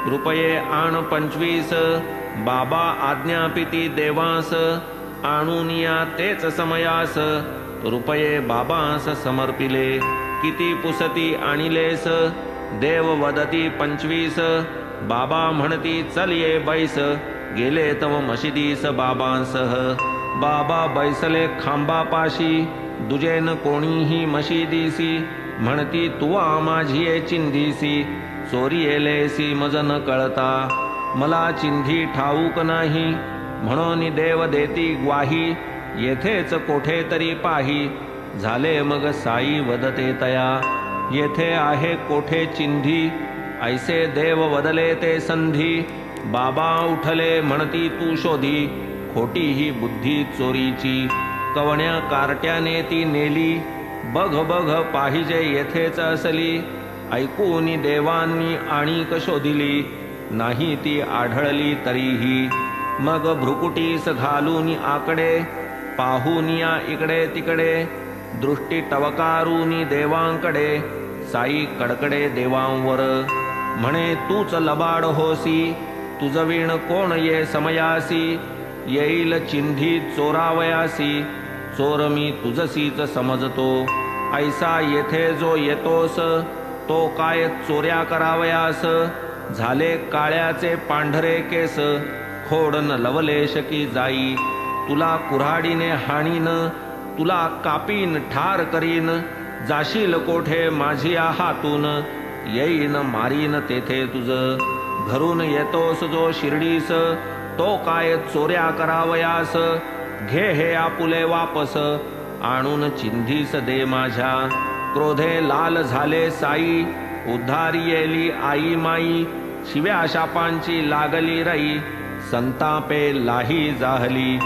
कृपये आण 25, बाबा आज्ञापिती देवास, आणूनिया तेच समयास, रुपये बाबास समर्पिले. किती पुसती आणिलेस, देव वदती 25, बाबा म्हणती चल ये बैस, गेले तव मशिदीस बाबांसह. बाबा बैसले खांबापाशी, दुजेन कोणीही मशिदीसी, म्हणती तुवा माझी चिंधीसी, चोरी येलेसी मज न कळता, मला चिंधी ठाऊक नाही, म्हणून देव देती ग्वाही, येथेच कोठे तरी पाही. झाले मग साई वदते तया, येथे आहे कोठे चिंधी, ऐसे देव वदले ते संधी. बाबा उठले म्हणती तू शोधी, खोटी ही बुद्धी चोरीची, कवण्या कार्ट्याने ती नेली, बघ बघ पाहिजे येथेच असली. ऐकून देवांनी आणीक शोधिली, नाही ती आढळली तरीही. मग भ्रुकुटीस घालून आकडे, पाहूनिया इकडे तिकडे, दृष्टी टवकारूनी देवांकडे, साई कडकडे देवांवर. म्हणे तूच लबाड होसी, तुझवीण कोण ये समयासी, येईल चिंधी चोरावयासी, चोर मी तुझसीच समजतो. ऐसा येथे जो येतोस, तो काय चोऱ्या करावयास, झाले काळ्याचे पांढरे केस, खोडन लवलेश की जाई. तुला कुऱ्हाडीने हाणीन, तुला कापीन ठार करीन, जाशील कोठे माझिया हातून, येईन मारीन तेथे तुझ. घरून येतोस जो शिर्डीस, तो काय चोऱ्या करावयास, घे हे आपुले वापस, आणून चिंधीस दे माझ्या. क्रोधे लाल झाले साई, उद्धारी येली आई माई, शिव्या शापांची लागली रई, संतापे लाही जाहली.